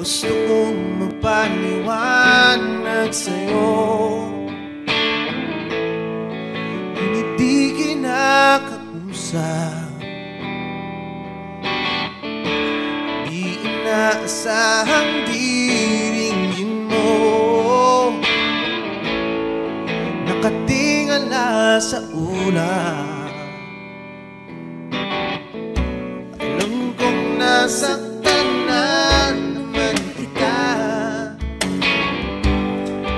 Gusto kong magpaliwanag sa'yo, ngunit di kinakausap. Di inaasahang diringgin mo, nakatingala sa ulan. Alam kong nasaktan na naman kita,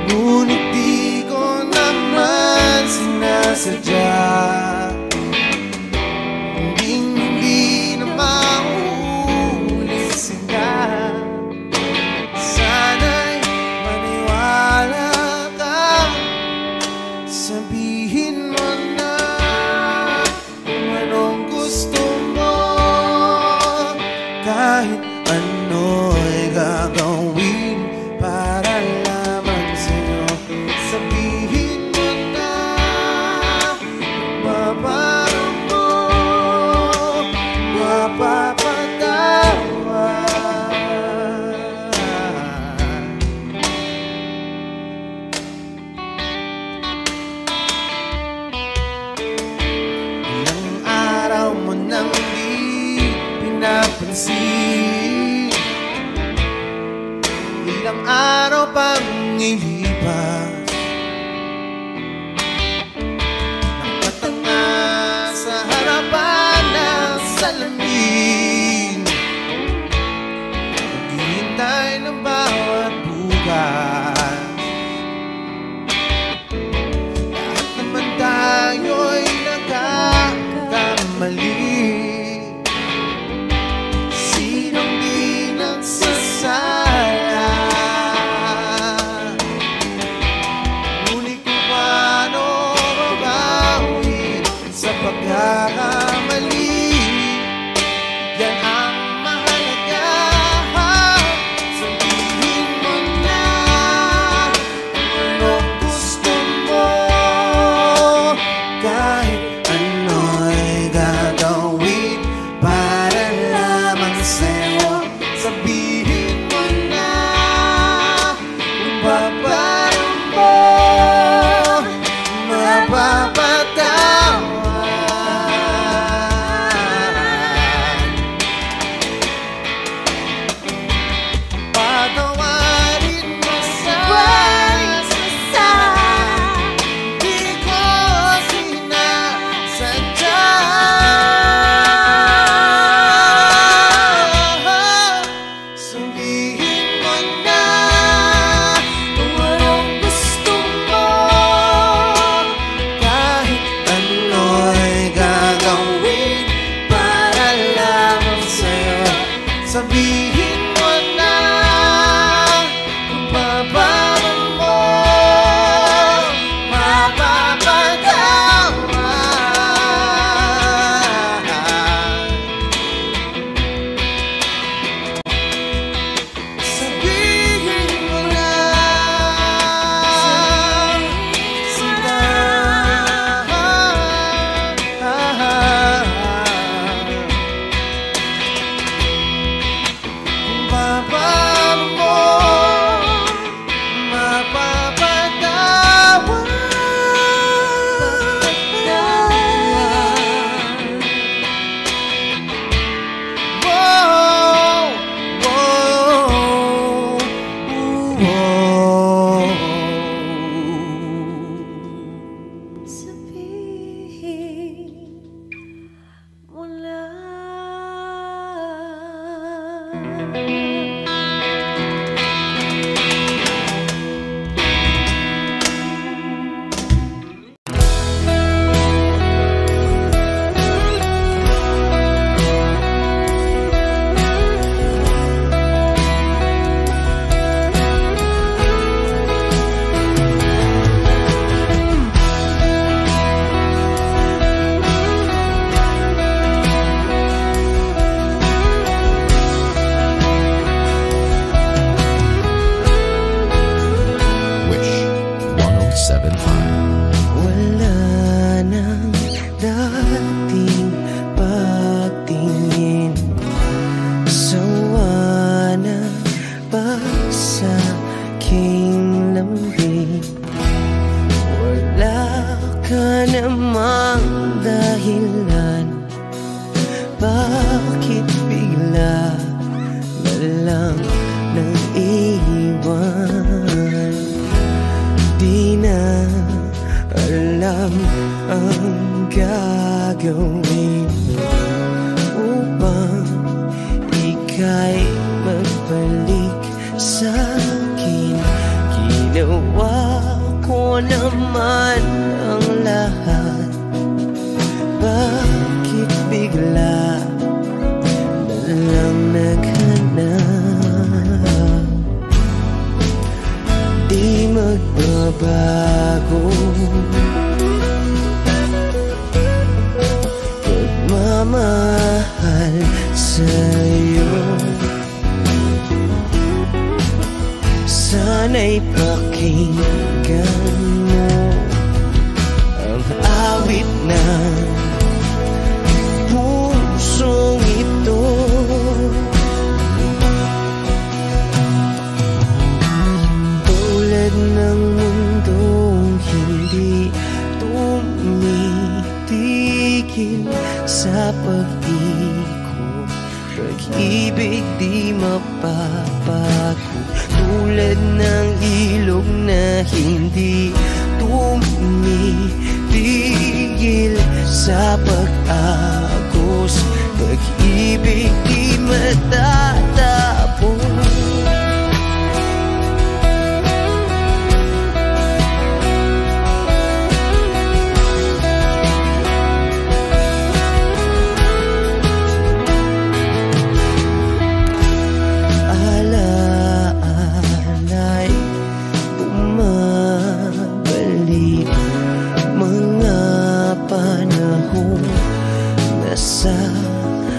ngunit di ko naman sinasadya. Hindi na mauulit sila. Sana'y maniwala ka, sabihin mo na kung anong gusto mo. Kahit ano'y gagawin para lamang sa'yo. Sabihin mo na mababago mo, mapapatawa. Ilang araw mo nang di pinapansin, ilang araw pang ilipas, nakatanga sa harapan ng salamin, naghihintay ng bawat bukas. Lahat naman tayo'y nagkakamali. Sinong di nagsasala? Ngunit kung paano mabawi sa pagkakamali, yan ang mahalaga. Sabihin mo na kung anong gusto mo, kahit ano'y gagawin para lamang sa'yo. Sabihin mo na kung paano mo mapapatawan. Patawarin mo sa di ko sinasadya. Sabihin mo na kung anong gusto mo, kahit ano'y gagawin para lamang sa'yo. Sabihin mo na kung paano mo mapapatawa. Sabihin mo na sila. Kung paano mo iwan. Di na alam ang gagawin upang ika'y magbalik sa'kin. Ginawa ko naman ang lahat, bakit bigla na lang naghanap? Di magbabago pagmamahal sa'yo. Sana'y pakinggan mo ang awit ng pusong ito. Tulad ng mundong hindi tumitigil sa pag-ikot, pag-ibig di mapapago. Tulad ng ilog na hindi tumitigil sa pag-agos, pag-ibig di matatapos.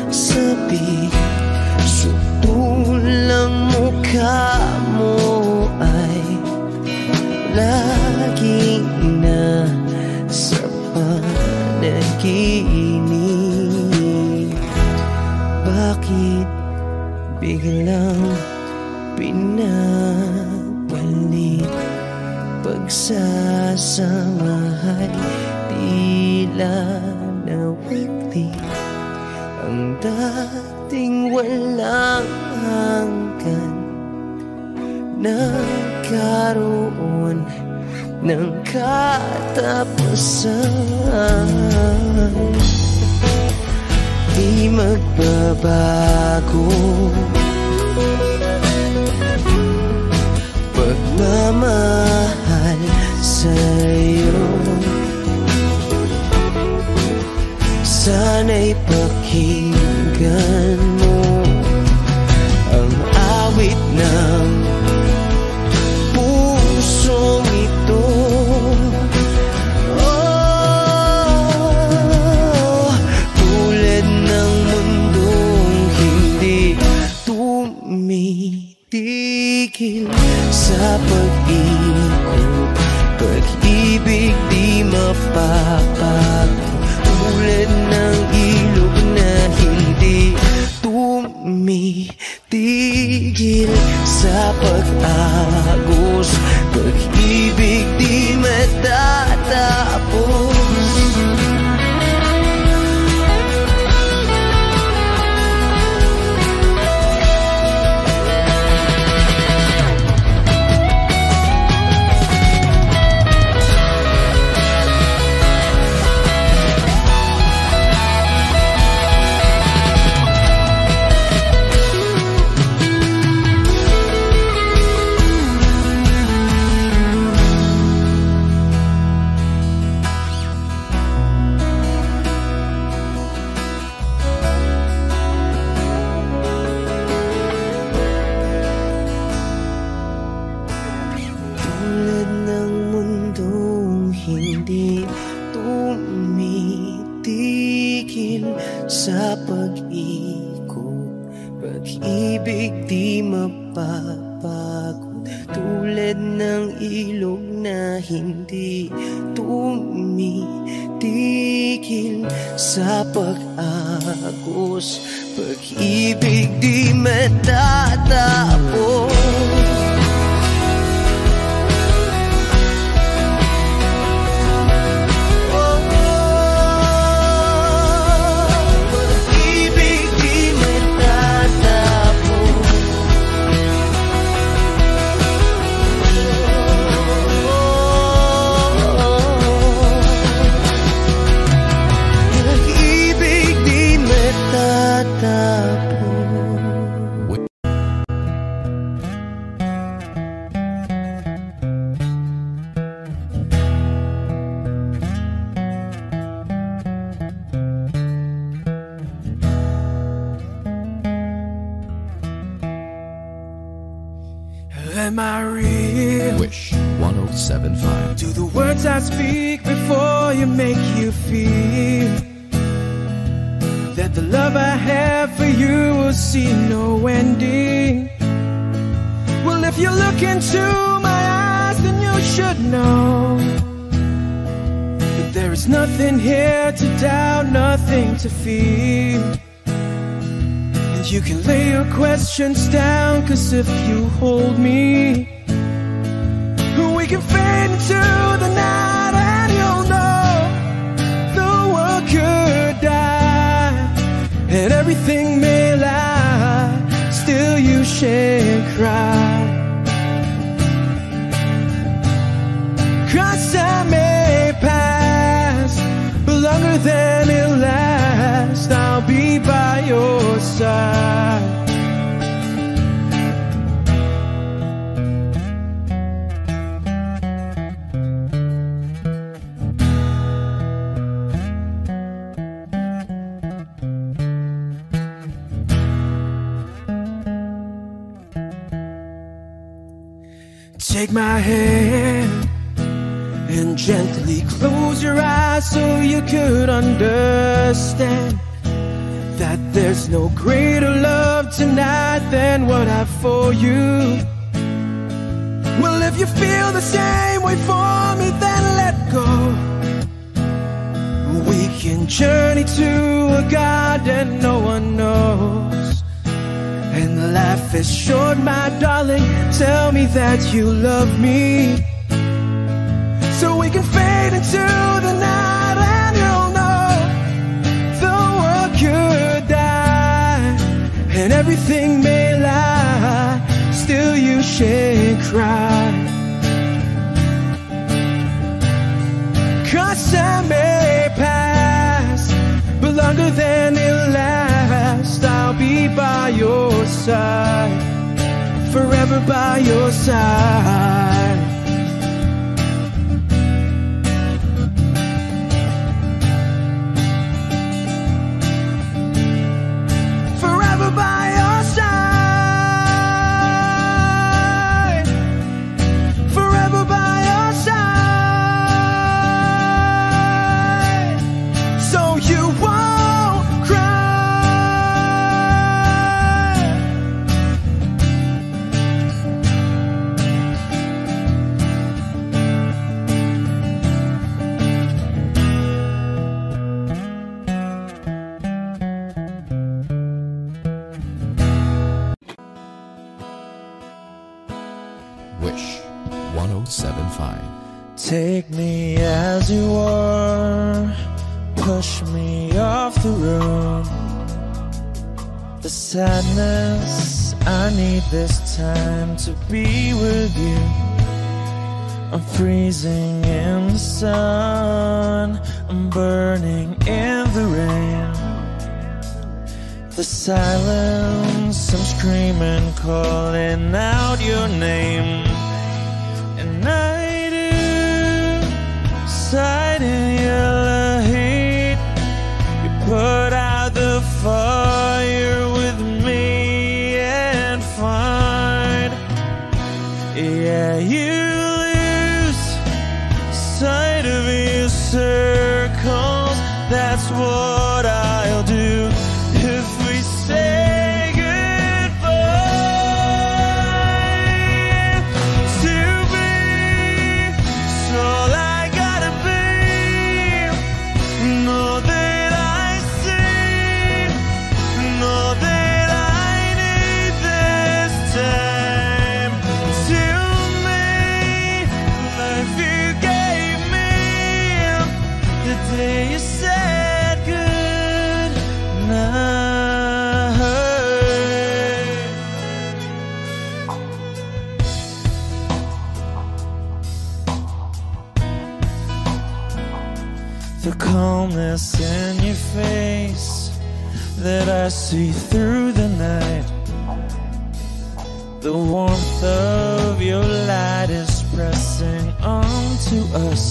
Sabi, sutulang mukha mo ay laging nasa panaginip. Bakit biglang pinabalik? Pagsasamahay tila nawagli, ang dating walang hanggan nagkaroon ng katapusan. Di magbabago pagmamahal sa'yo. Sana'y pakinggan mo ang awit ng pusong ito. Oh, tulad ng mundong hindi tumitigil sa pag-ikot, pag-ibig di mapapago. Tulad ng ilog na hindi tumitigil sa pag-agos, pag-ibig di matatapos. Hindi tumitigil sa pag-ikot, pag-ibig di mapapagod. Tulad ng ilog na hindi tumitigil sa pag-agos, pag-ibig di matatapos. Am I real? Wish 107.5. Do the words I speak before you make you feel that the love I have for you will see no ending? Well, if you look into my eyes, then you should know that there is nothing here to doubt, nothing to fear. And you can lay your questions down, 'cause if you hold me, we can fade into the night, and you'll know the world could die and everything may lie, still you shan't cry. 'Cause time may pass, but longer than it'll last, I'll be by your side. Take my hand and gently close your eyes so you could understand that there's no greater love tonight than what I've for you. Well, if you feel the same way for me, then let go. We can journey to a garden no one knows. And life is short, my darling, tell me that you love me, so we can fade into the night, and you'll know the world could die and everything may lie, still you shan't cry. 'Cause time may pass, but longer than it'll last, I'll be by your side, forever by your side. Forever by your side, forever by your side, so you won't cry. Wish 107.5. Take me as you are, push me off the room. The sadness, I need this time to be with you. I'm freezing in the sun, I'm burning in the rain. The silence, I'm screaming, calling out your name. And I do sight in yellow heat. You put out the fire with me and find, yeah, you lose sight of your circles. That's what I'll do if we say goodbye. To be, it's all I gotta be. Know that I see, know that I need this time. To me, life you gave me the day you said good night. The calmness in your face that I see through the night, the warmth of your light is pressing onto us.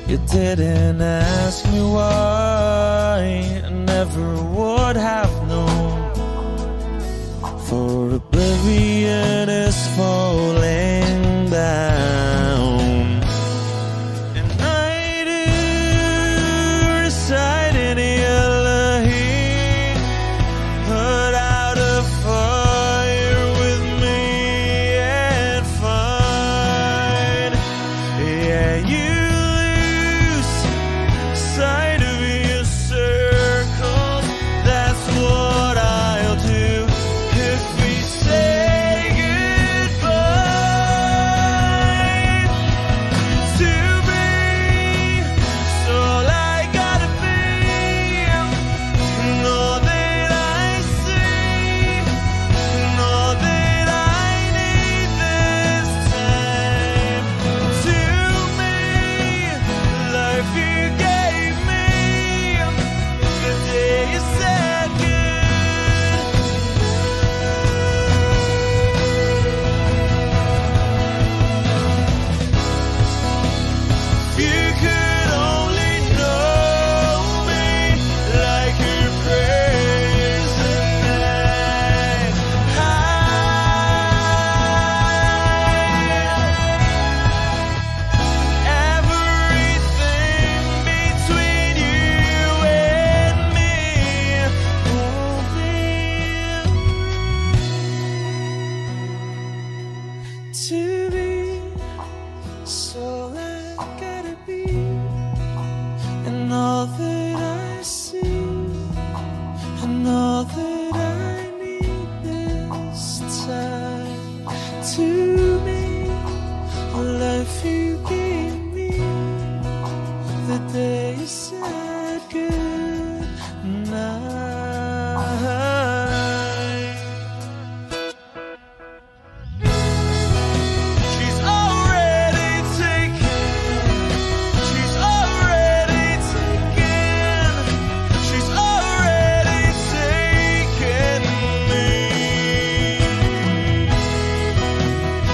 You didn't ask me why, I never would have known. For oblivion is far that I need this time to make the life you gave me the day you said good night. She's already taken. She's already taken. She's already taken me.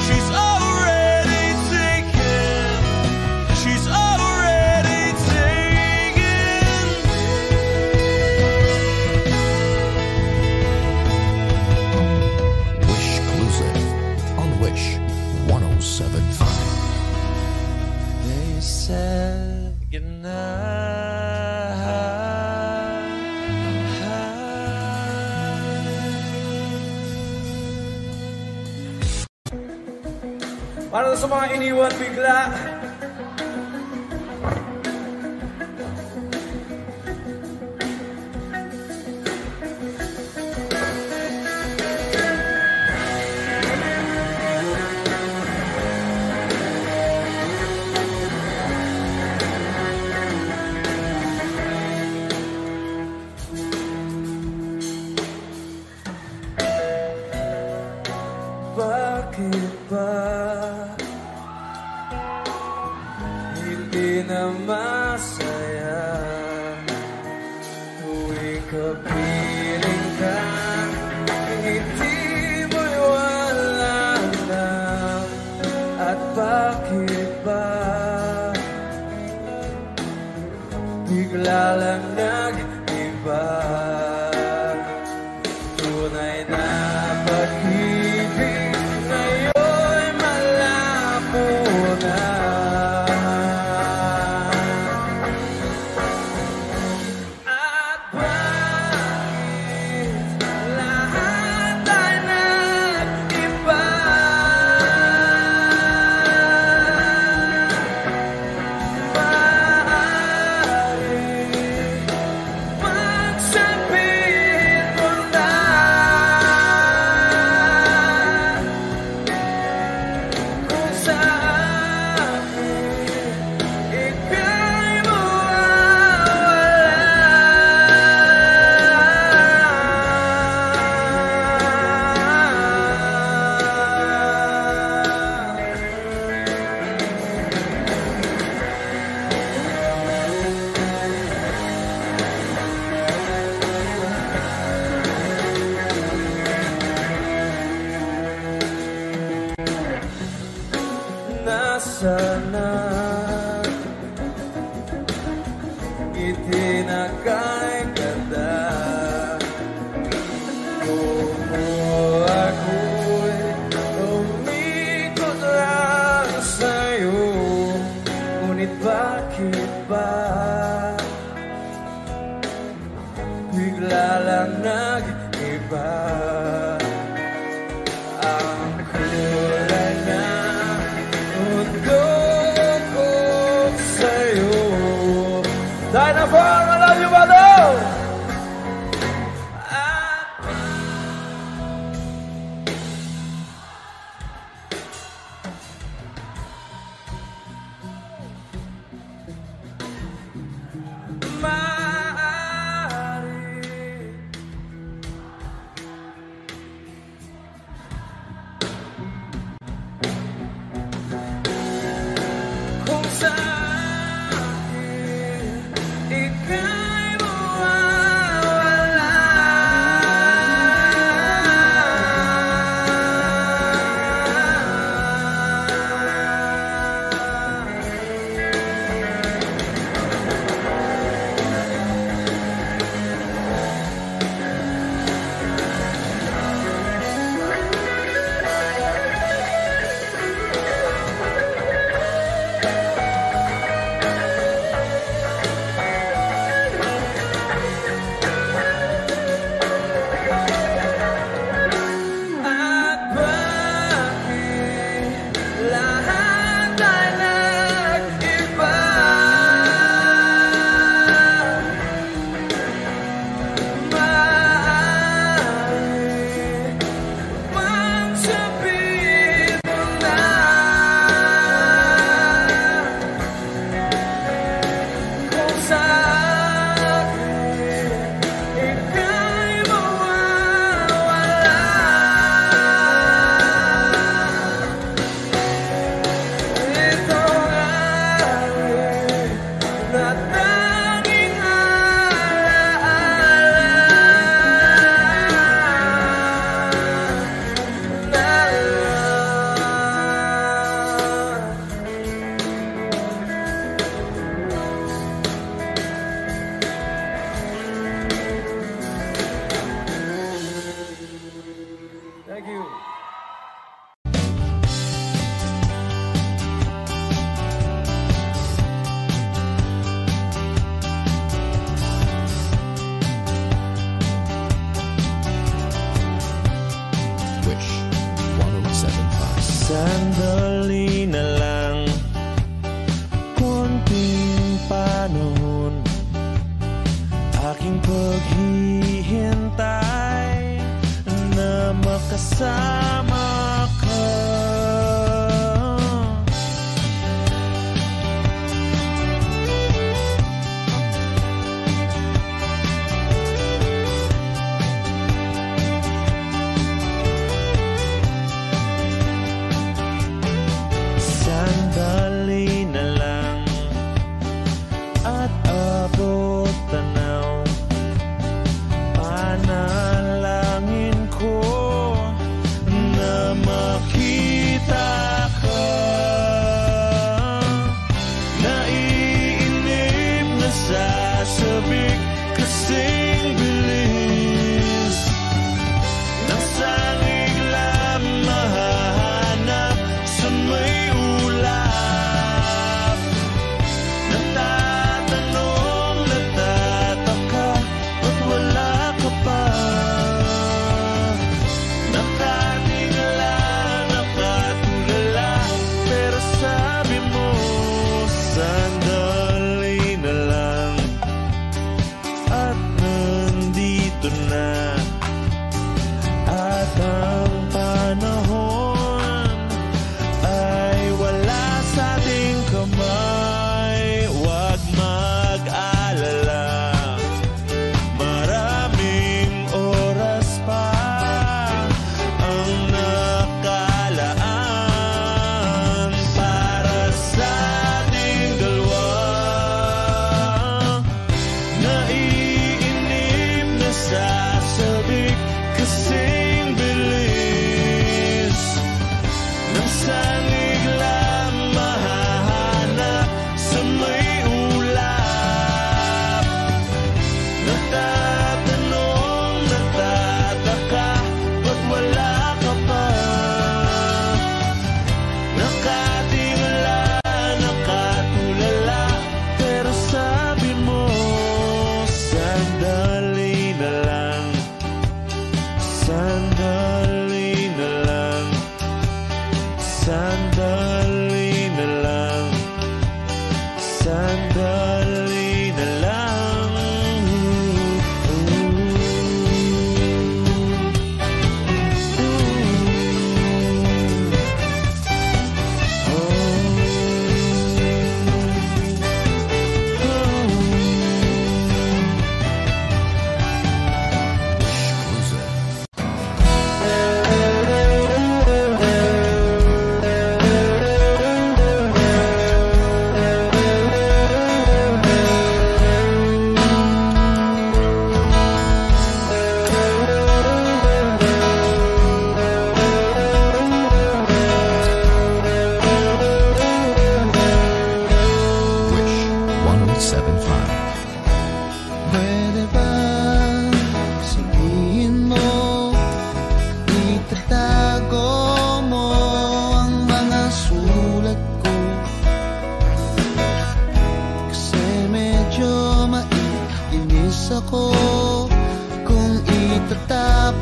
She's already taken. She's already taken Wish Exclusive on Wish 1075. They said goodnight. Para sa mga iniwan bigla, bakit ba hindi na masaya tuwing kapiling ka? Ngiti mo'y wala lang. At bakit ba bigla lang nag-iba? Tunay na pag-ibig ngayon'y malabo na. At bakit lahat ay nag-iba? Maaaring magsabihin mo na kung saan ika'y nasaan na ngiti na kay ganda? Kung ako'y umikot lang sa'yo, ngunit bakit ba bigla lang nag-iba? Ang kulay na mundo ko sa'yo. Dynaform, I love you, brother! Maaari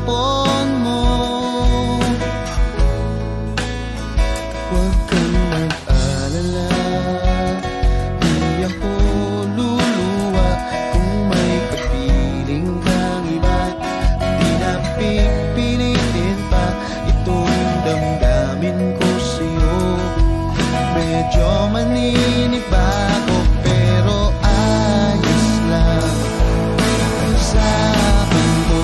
hapon mo. Huwag kang mag-alala, di ako luluwa. Kung may kapiling kang iba, di na pipilitin pa itong damdamin ko sa'yo. Medyo maninibago pero ayos lang sa akin to.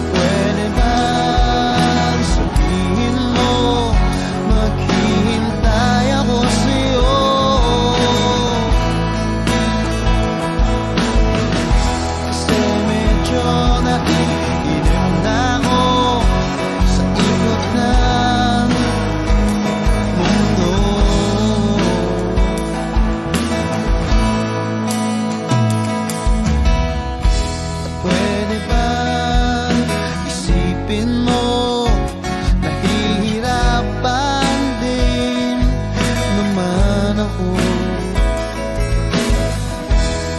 Pwede bang sabihin mo maghihintay ako sa'yo? Kasi medyo naiinim na ako sa ikot ng mundo. At pwede bang isipin mo nahihirapan din naman ako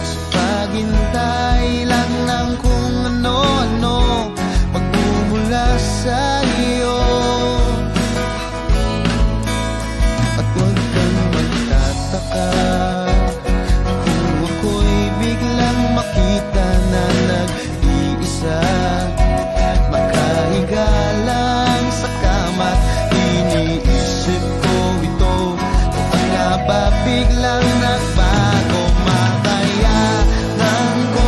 sa paghintay lang ng kung ano-ano pagmumula sa iyo. At huwag kang magtataka kung ako'y biglang makita na nag-iisa, makahiga lang sa kama't iniisip ko ito. Kung nga ba biglang nagbago, makayanan ko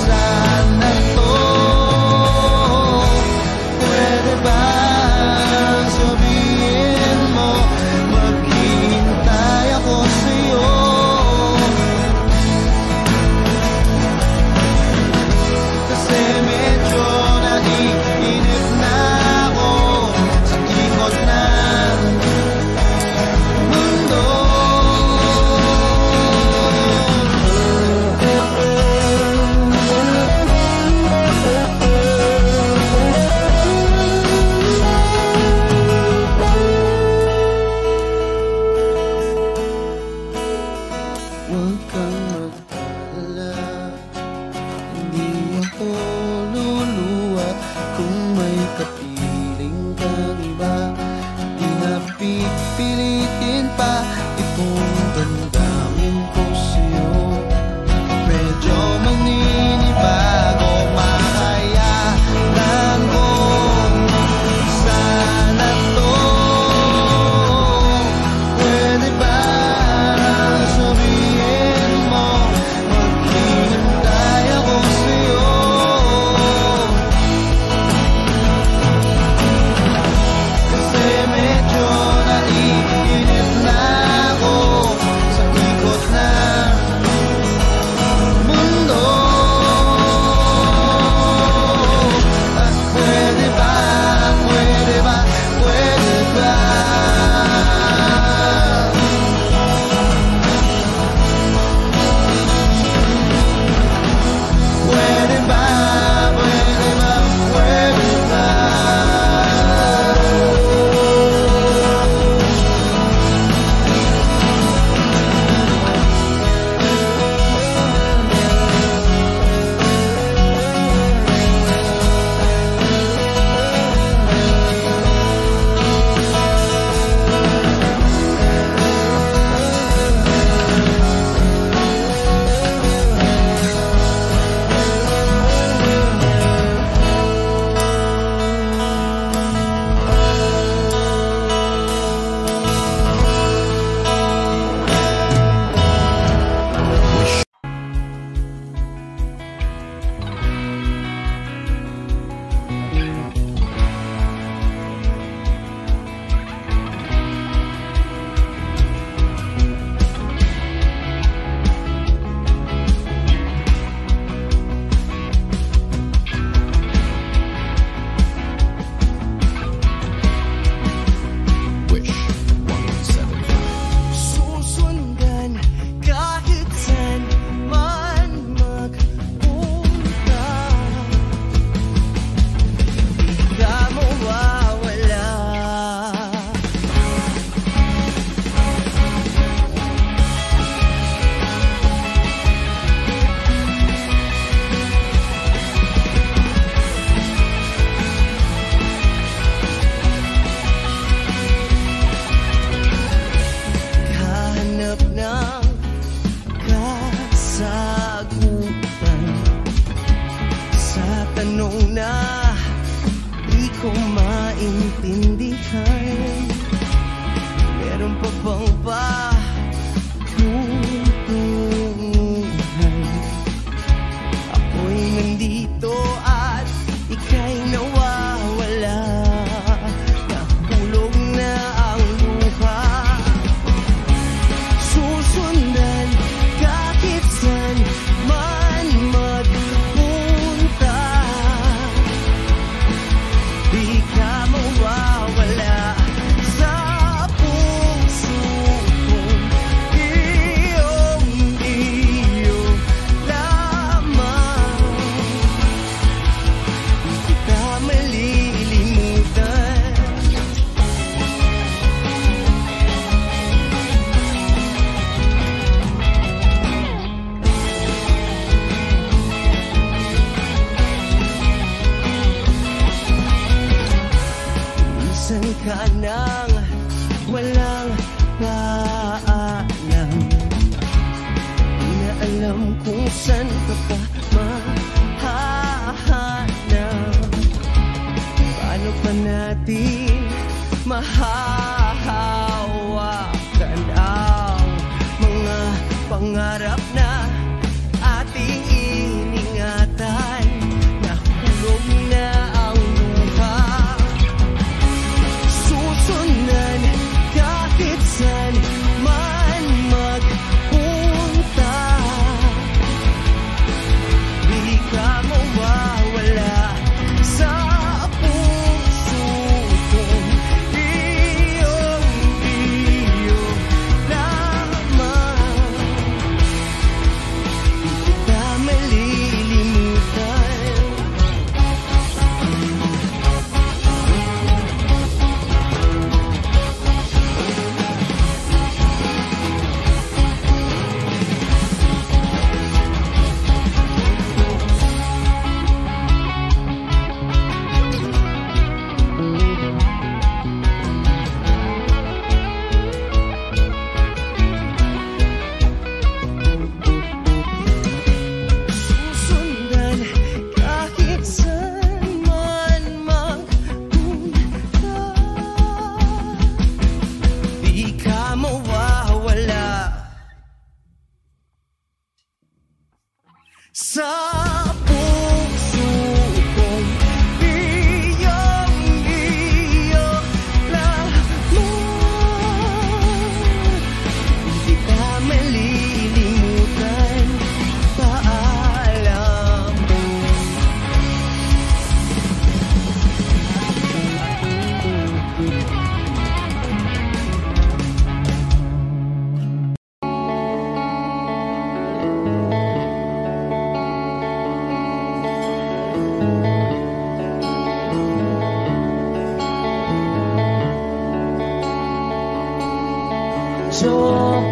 sana to. Pwede ba sabihin mo maghihintay ako sa'yo? Kasi medyo naiinip na ako sa ikot ng mundo. Huwag kang mag-alala, hindi ako luluwa. Kung may kapiling kang iba, di na pipilitin pa itong damdamin ko sa'yo. Medyo maninibago, makayanan ko sana to. Pwede ba sabihin mo maghihintay ako sa'yo? tanong na di ko maintindihan. Meron pa bang patutunguhan? Ako'y nandito at ika'y nawawala. Nahulog na ang luha. Susundan kahit saan man magpunta. Di ka mawawala sa puso kong iyong-iyo lamang. Di kita malilimutan. Minsan ka nang walang paalam. Di na alam kung saan ka pa mahahanap. Paano pa natin mahahawakan ang mga pangarap na ating iningatan? Nahulog na ang luha. Susundan kahit saan man magpunta. Di ka mawawala sa puso kong iyong-iyo lamang. Di kita malilimutan. Susundan kahit saan man magpunta. Di ka mawawala sa puso kong iyong-iyo lamang. Di ka malilimutan. Paalam.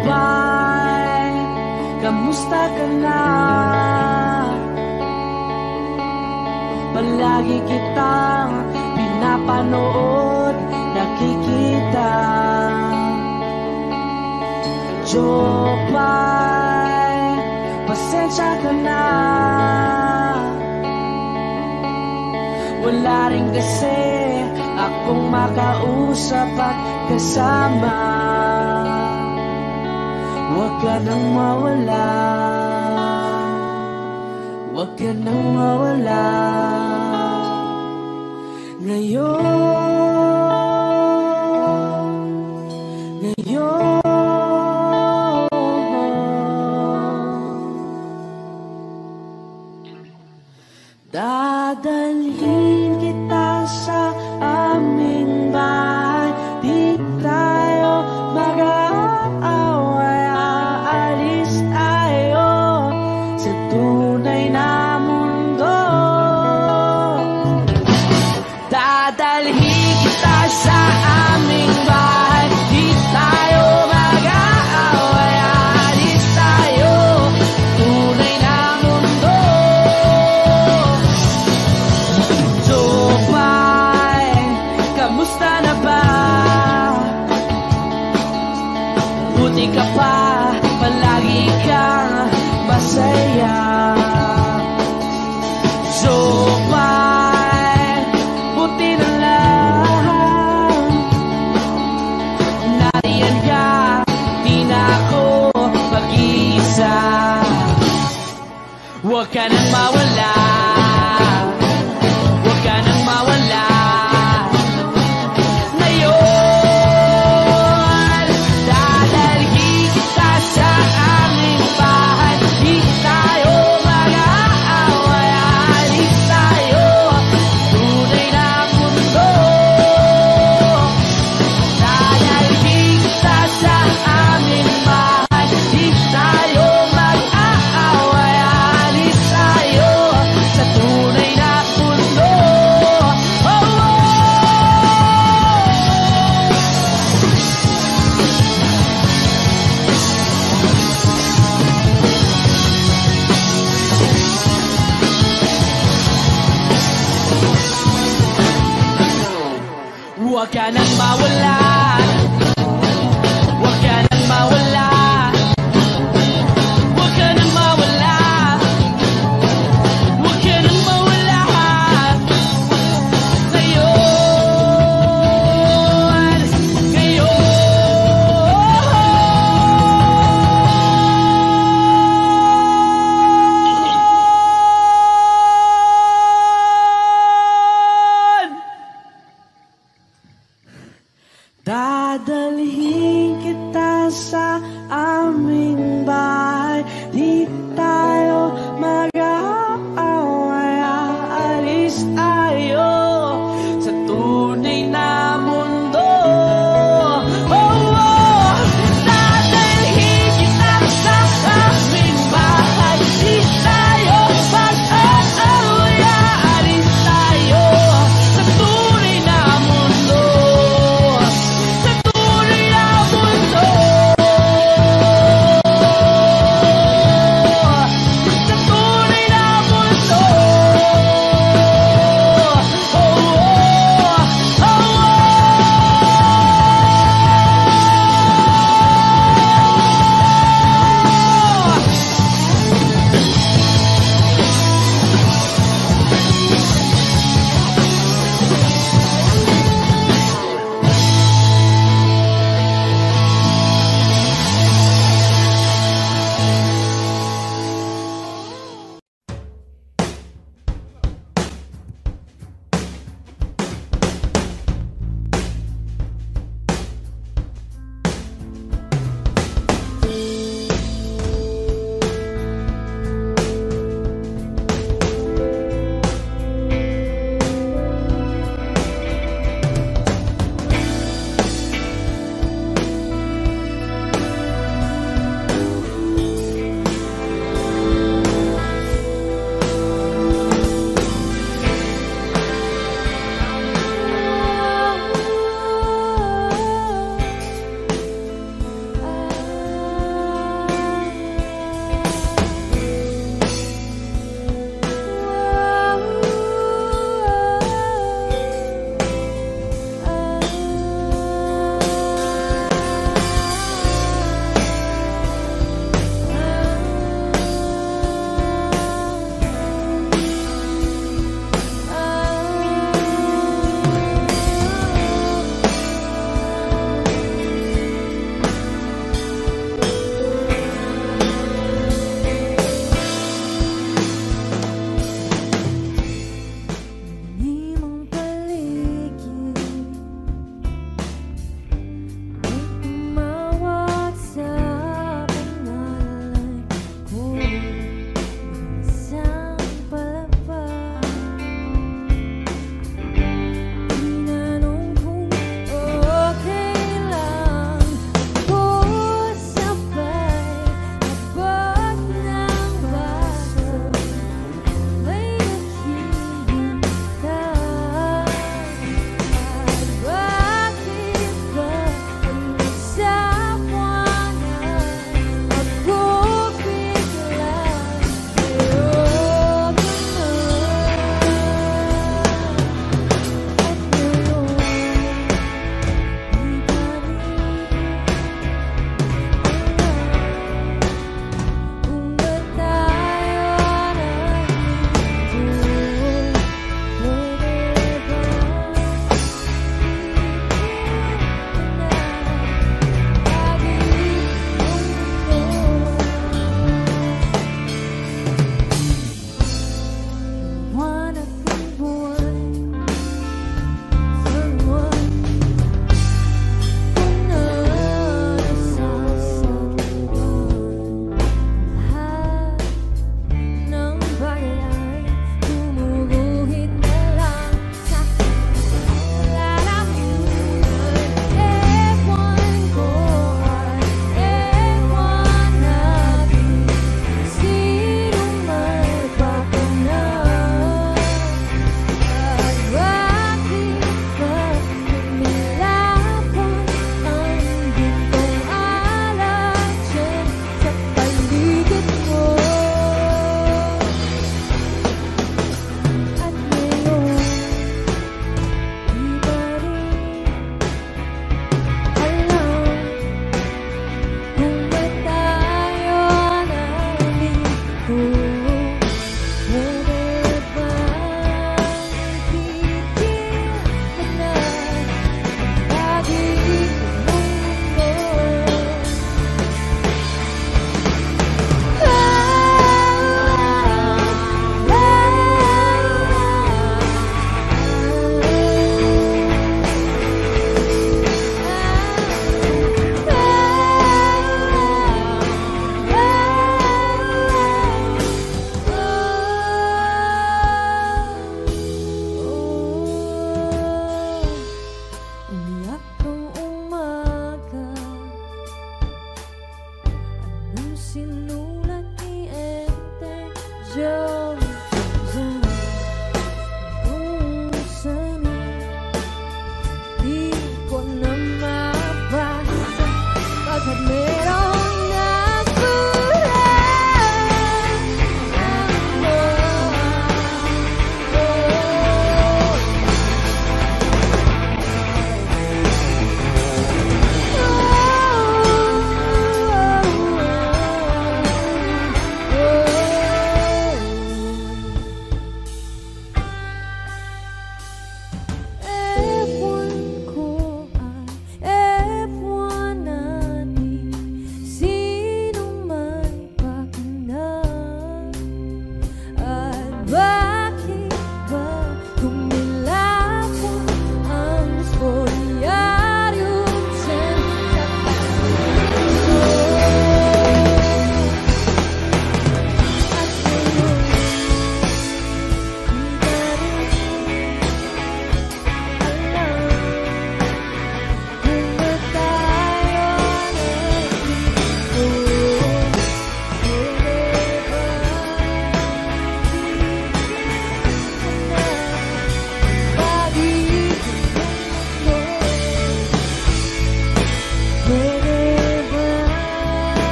Jopay, kamusta ka na? Palagi kitang pinapanood, nakikita. Jopay, pasensya ka na. Wala rin kasi akong makausap at kasama. Huwag ka nang mawala. Huwag ka nang mawala. Ngayon dadalhin kita sa aming bahay. Di tayo mag-aaway. Aalis tayo sa tunay na mundo. Dadalhin kita sa aming bahay. Di tayo mag-aaway. Aalis tayo tunay na mundo. So Huwag ka nang mawala, huwag ka nang mawala. Ngayon, dadalhin kita sa aming bahay. Di tayo mag-aaway, alis tayo tunay na mundo. Dadalhin kita sa aming bahay. Di tayo mag-aaway, alis tayo sa tunay na mundo. Oh, oh. Huwag ka nang mawala, huwag ka nang mawala, huwag ka nang mawala, huwag ka nang mawala. Ngayon, dadalhin kita sa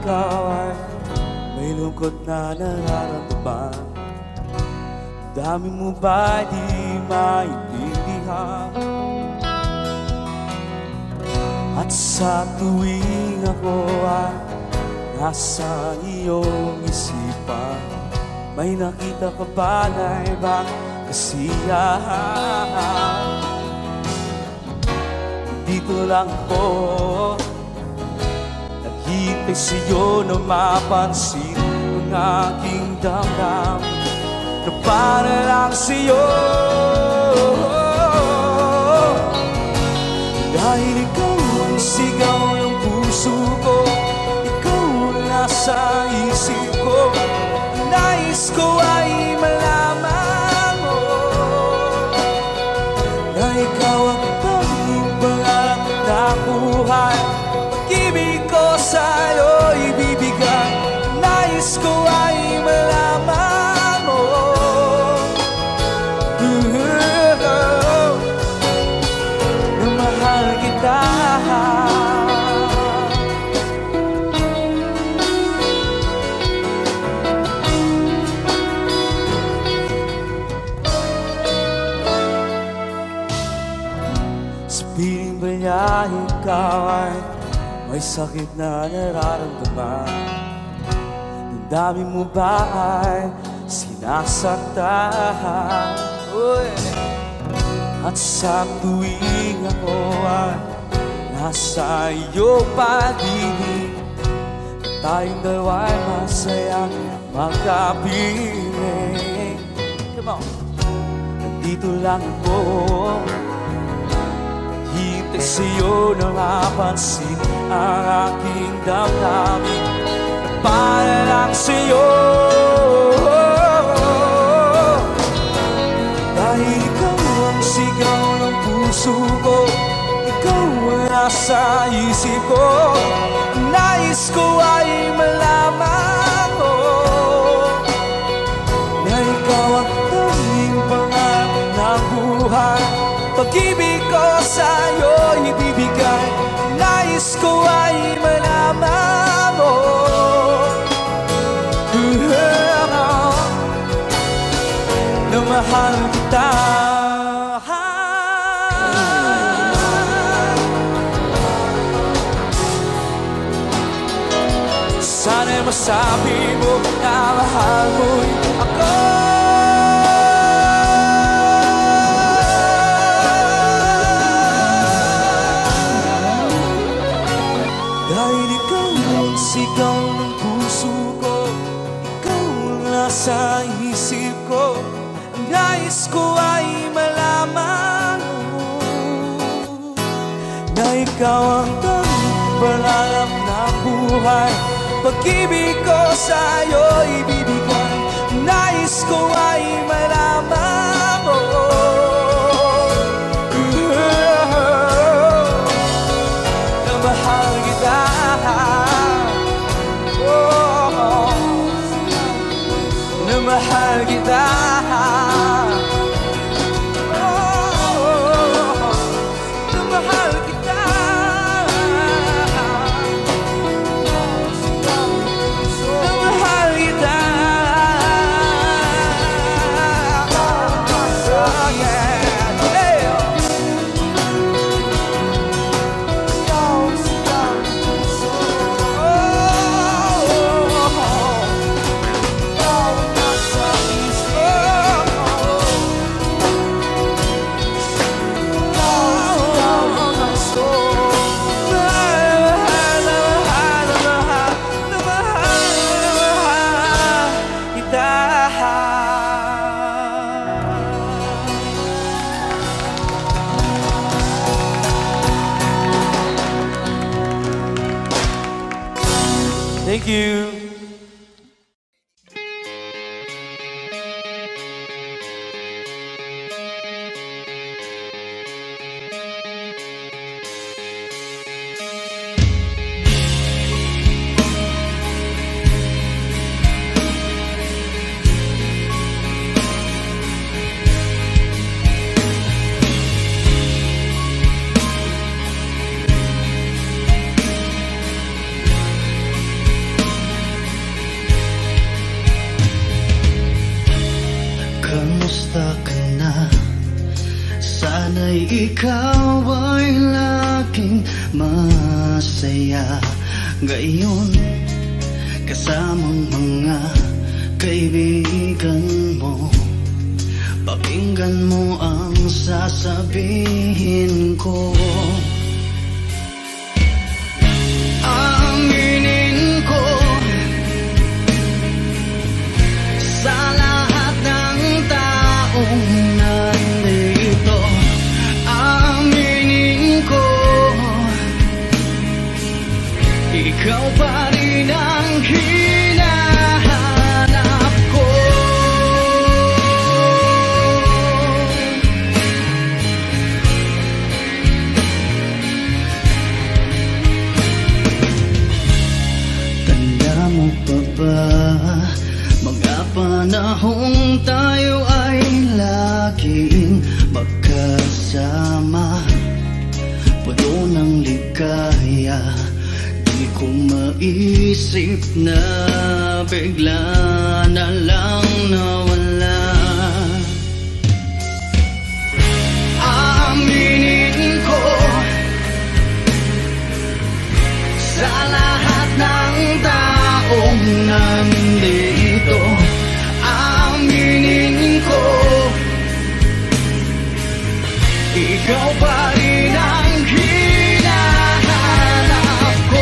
ikaw ay may lungkot na nararamdaman. Dami mo ba di maintindihan? At sa tuwing ako ay nasa iyong isipan, may nakita ka ba na ibang kasiyahan? Dito lang po naghihintay sa'yo na mapansin ang aking damdamin na para lang sa'yo. Dahil ikaw ang sigaw ng puso ko, ikaw ang nasa isip ko, nais ko ay malaman mo na ikaw ang tanging pangarap na buhay. Pag-ibig ko sa'yo ibibigay, nais ko ay malaman mo na mahal kita. Sabihin ba niya ikaw ay may sakit na nararamdaman? Ang dami mo ba ay sinasaktan? At sa tuwing ako ay nasa iyo paligid, tayong dalawa ay masayang magkapiling. Come on! Nandito lang po, hintay sa'yo na mapansin ang aking damdamin na para lang sa'yo. Dahil ikaw ang sigaw ng puso ko, ikaw ang nasa isip ko, nais ko ay malaman mo na ikaw ang tanging pangarap ng buhay. Pag-ibig ko sa'yo ibibigay, nais ko ay malaman mo na mahal kita. Sana'y masabi mo na mahal mo'y ako. Dahil ikaw ang sigaw ng puso ko, ikaw ang nasa isip ko, nais ko ay malaman mo na ikaw ang tanging pangarap ng buhay. Pag-ibig ko sa'yo ibibigay, nais ko ay malaman mo na mahal kita. Na mahal kita. Na mahal kita. Thank you. Sana'y ikaw ay laging masaya ngayon, kasamang mga kaibigan mo. Pakinggan mo ang sasabihin ko. Aminin ko sa lahat ng taong nandito. Aminin ko, ikaw pa rin ang hinahanap ko. Tanda mo pa ba mga panahong tayo ay laging magkasama, puno ng ligaya? Di ko maisip na bigla na lang nawala. Aminin ko sa lahat ng taong nandito. Aminin ko, ikaw pa rin ang hinahanap ko.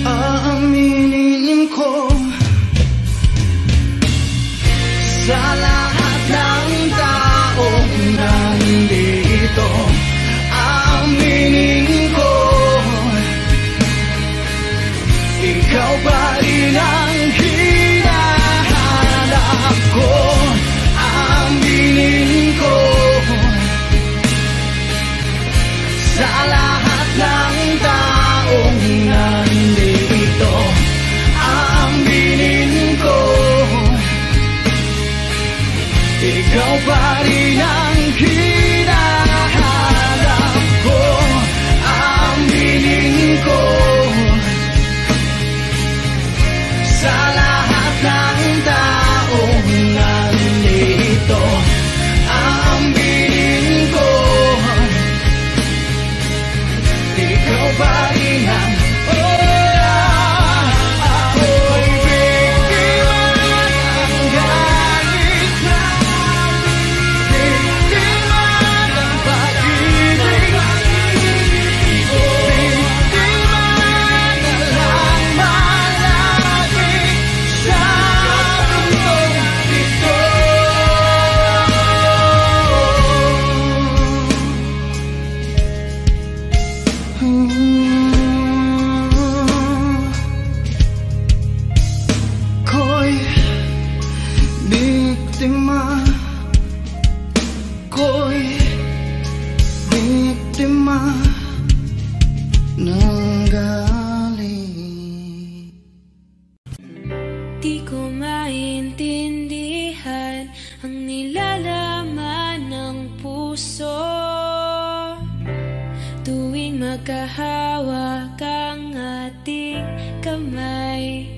Aminin ko sa lahat ng taong nandito. Aminin ko, ikaw pa rin ang hinahanap ko. Aminin ko sa lahat ng taong nandito. Aminin ko, ikaw pa rin ang hinahanap ko. Aminin ko sa lahat ng taong nandito. Aminin ko, ikaw pa rin ang ako'y biktima ng galit na, biktima ng pag-ibig, biktima na lang malagi sa mundong ito. Ko'y biktima, ko'y biktima ng galing. Di ko maintindihan ang nilalaman ng puso tuwing magkahawak ang ating kamay.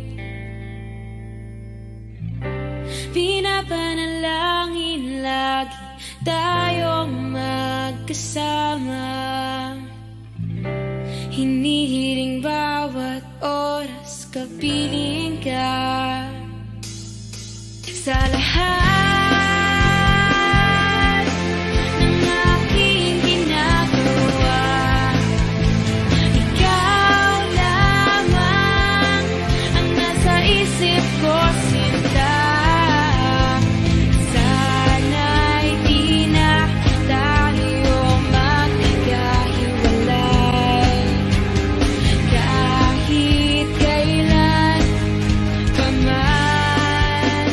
Pinapanalangin lagi tayong magkasama, hinihiling bawat oras kapiling ka. Sa lahat ng aking ginagawa, ikaw lamang ang nasa isip ko, sinta. Sana'y di na tayo magkakahiwalay kahit kailan pa man.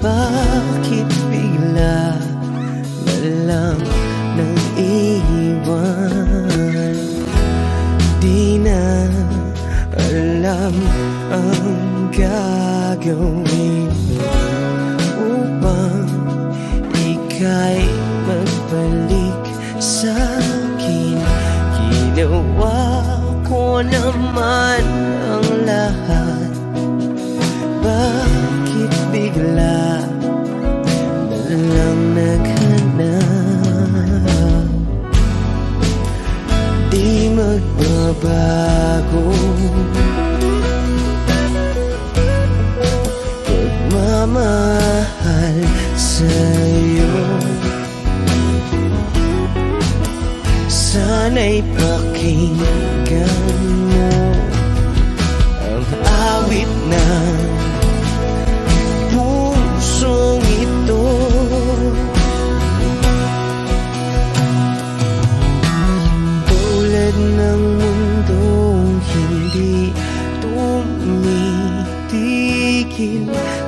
Bakit bigla na lang nang iwan? Di na alam ang gagawin upang ika'y magbalik sa'kin. Ginawa ko naman ang lahat. Bakit bigla na lang naghanap? Di magbabago pagmamahal sa'yo. Sana'y pakinggan mo ang awit ng pusong ito. Tulad ng mundong hindi tumitigil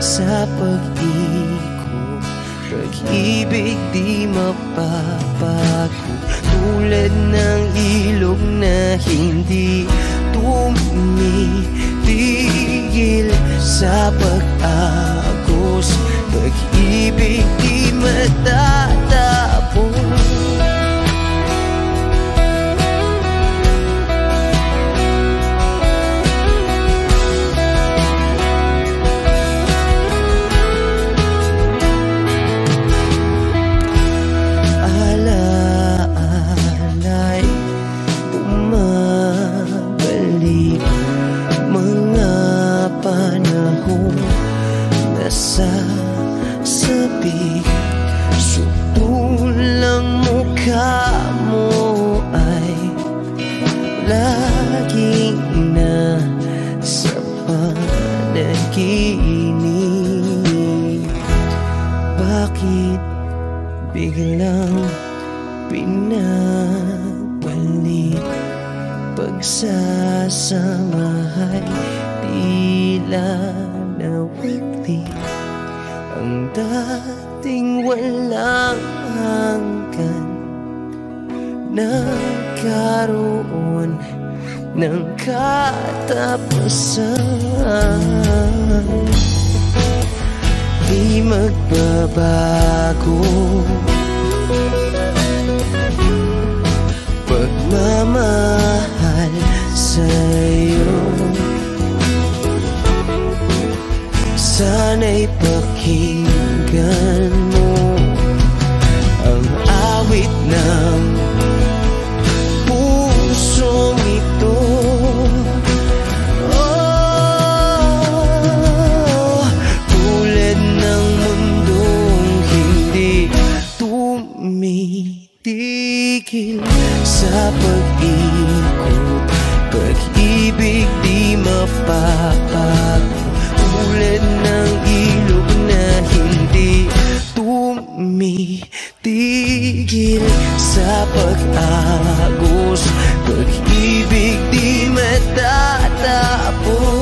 sa pag-ikot, pag-ibig di mapapago. Tulad ng ilog na hindi tumitigil sa pag-agos, pag-ibig di matatapos. Sasabi, sutulang mukha mo ay lagi na sa panaginip. Bakit biglang pinabalik? Pagsasamahay tila nawagli. Ang dating walang hanggan nagkaroon ng katapusan. Di magbabago pagmamahal sa'yo. Sana'y pakinggan mo ang awit ng pusong ito. Oh, tulad ng mundong hindi tumitigil sa pag-ikot, pag-ibig di mapapago. Tulad ng ilog na hindi tumitigil sa pag-agos, pag-ibig di matatapos.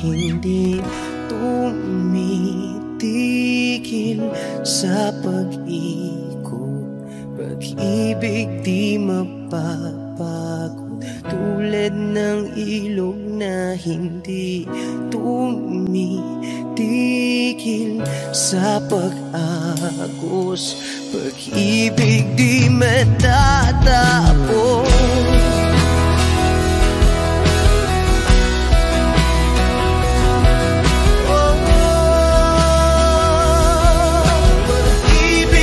Hindi tumitigil sa pag-ikot, pag-ibig di mapapagod. Tulad ng ilog na hindi tumitigil sa pag-agos, pag-ibig di matatapos. Pag-ibig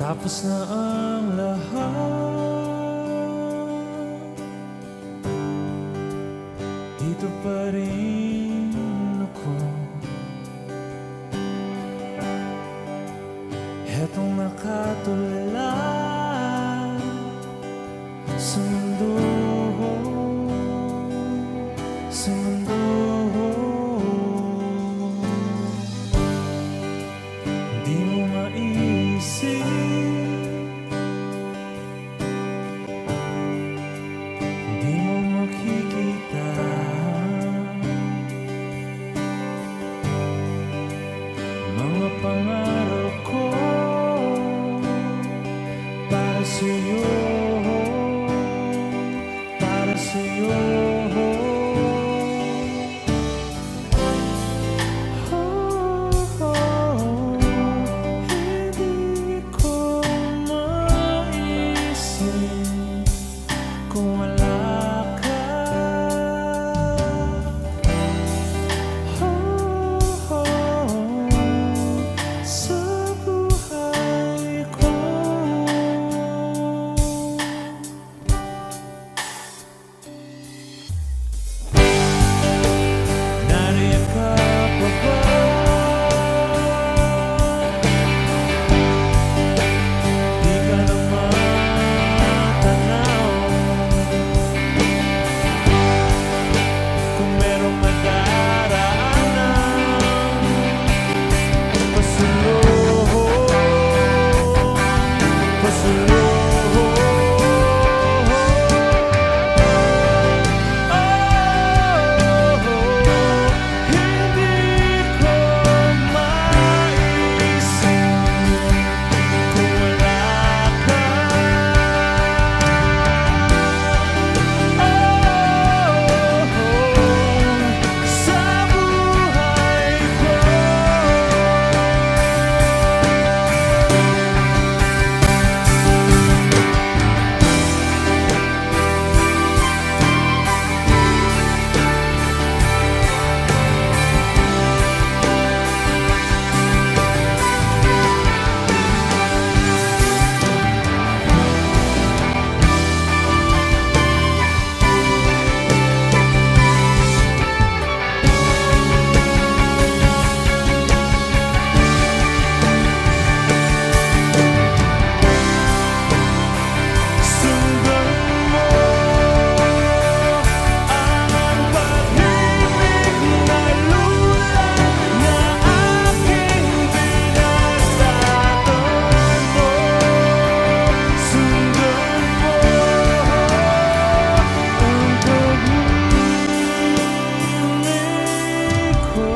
Tapos na ang lahat, dito pa rin ako. Hetong nakatulala sa mundo, sa mundo. Di mo maisip, di mo makikita, mga pangarap ko para sa'yo, para sa'yo. Hindi ko maisip kung wala ka. Sa buhay ko. Nariyan ka pa ba? Di ka na matanaw. Kung merong madaraanan, pasulong, pasulong. Hindi ko maisip kung wala ka. Sa buhay ko. Sundan mo ang pag-ibig na lulang na aking pinagtatanto. Sundan mo ang pag-ibig ko.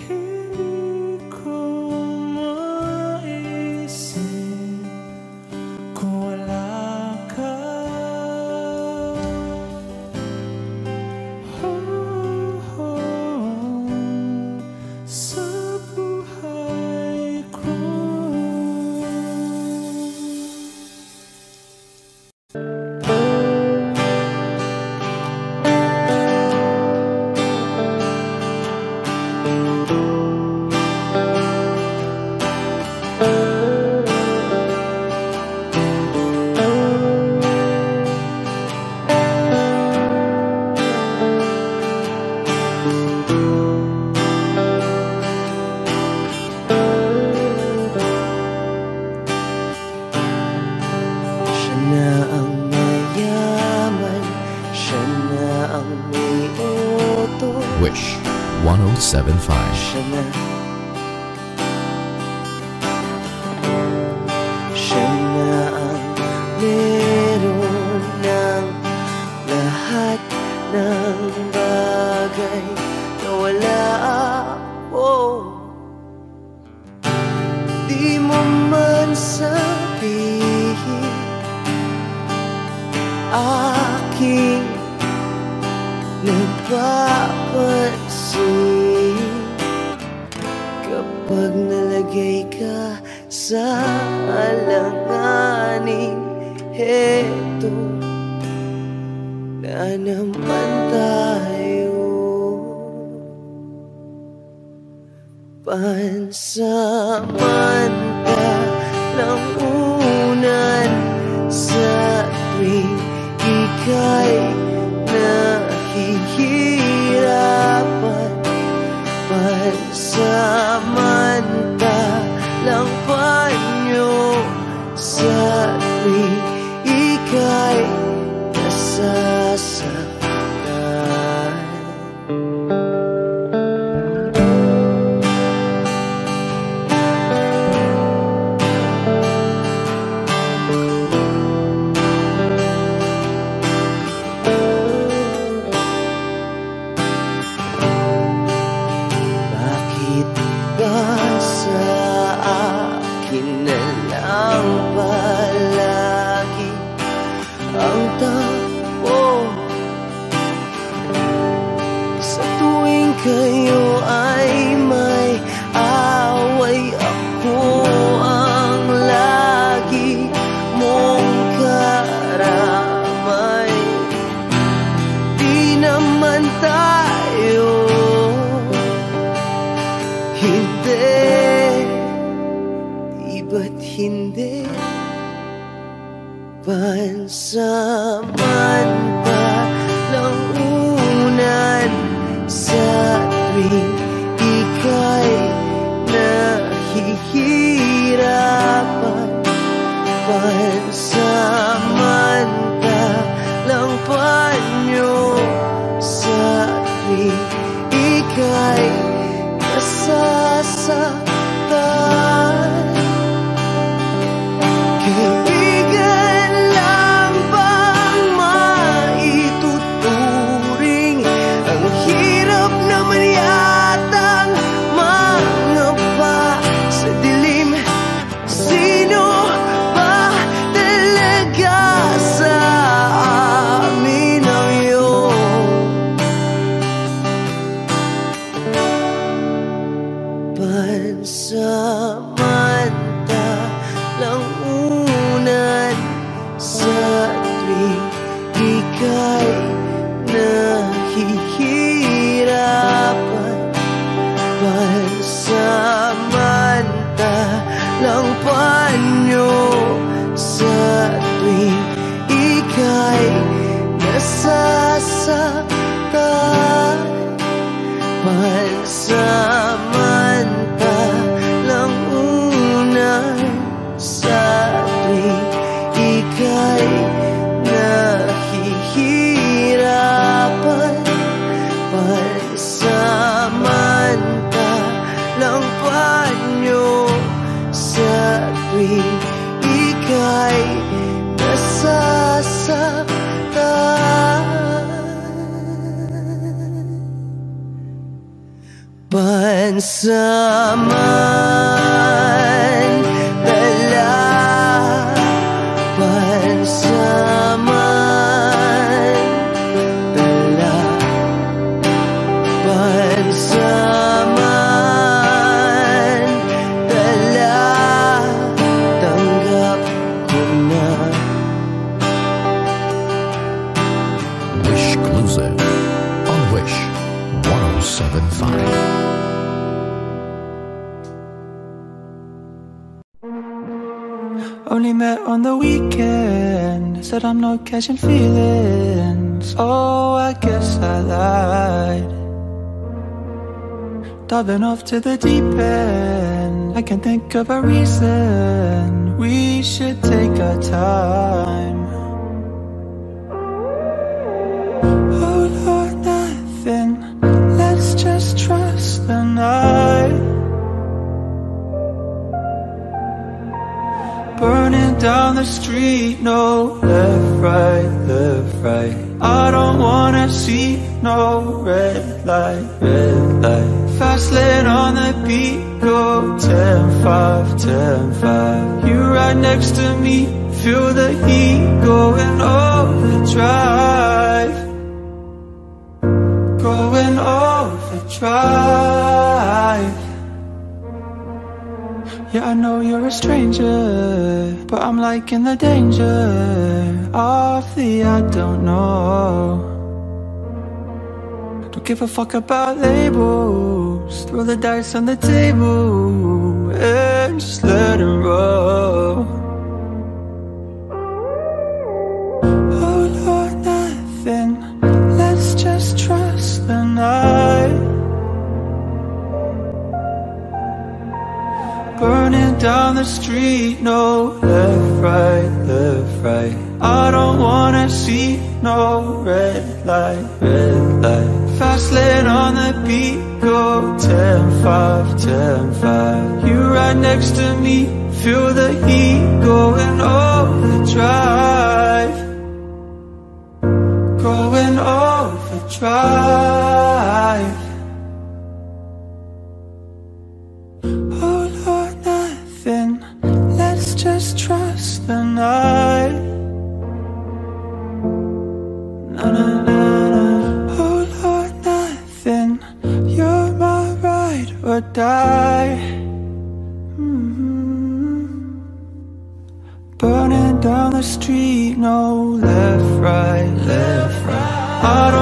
Hindi ko maisip kung wala ka. Sa buhay ko. Siya na ang mayaman, siya na ang may utos, Wish 1075. siya na. Siya na ang meron ng lahat ng bagay na wala ako. Di mo man sabihin aking nagpapansin kapag nalagay ka sa alanganin. Heto na naman tayo. Pansamantalang unan sa tuwing ika'y nahihirapan. Pansamantalang panyo sa tuwing ika'y nasasaktan. Bakit ba sa akin na lang palagi ang tapo? Sa tuwing kayo ay may away, ako ang lagi mong karamay. Di naman tayo, hindi, di ba't hindi? Pansamantalang unan sa tuwing ika'y nahihirapan. Pansamantalang panyo sa tuwing ika'y nasasaktan. Kaibigan lang bang maituturing? Ang hirap naman yatang mangapa sa dilim. Sino ba talaga sa amin ang iyong pansamantalang unan sa tuwing ika'y nahihirapan. Pansamantalang panyo sa tuwing ika'y nasasaktan. Pansamantalang unan sa tuwing ika'y nahihirapan. Pansamantalang panyo sa tuwing ika'y nasasaktan. Pansamantala, pansamantala, pansamantala, tanggap ko na. Wish Exclusive on Wish 107.5. Only met on the weekend, said I'm not catching feelings. Oh, I guess I lied. Diving off to the deep end, I can't think of a reason. We should take our time. Hold on, nothing, let's just trust the night. Burning down the street, no left, right. I don't wanna see no red light. Fast lane on the beat, go 10-5, 10-5. You right next to me, feel the heat going overdrive. Going overdrive. Yeah, I know you're a stranger, but I'm liking the danger of the I don't know. Don't give a fuck about labels, Just throw the dice on the table and just let it roll. All or nothing, let's just trust the night. Burning down the street, no left, right. I don't wanna see no red light. Fast lane on the beat, go 10-5, 10-5. You right next to me, feel the heat going overdrive. Going overdrive. All or nothing, let's just trust the night. Na na na na. All or nothing, you're my ride or die. Burning down the street, no left, right. I don't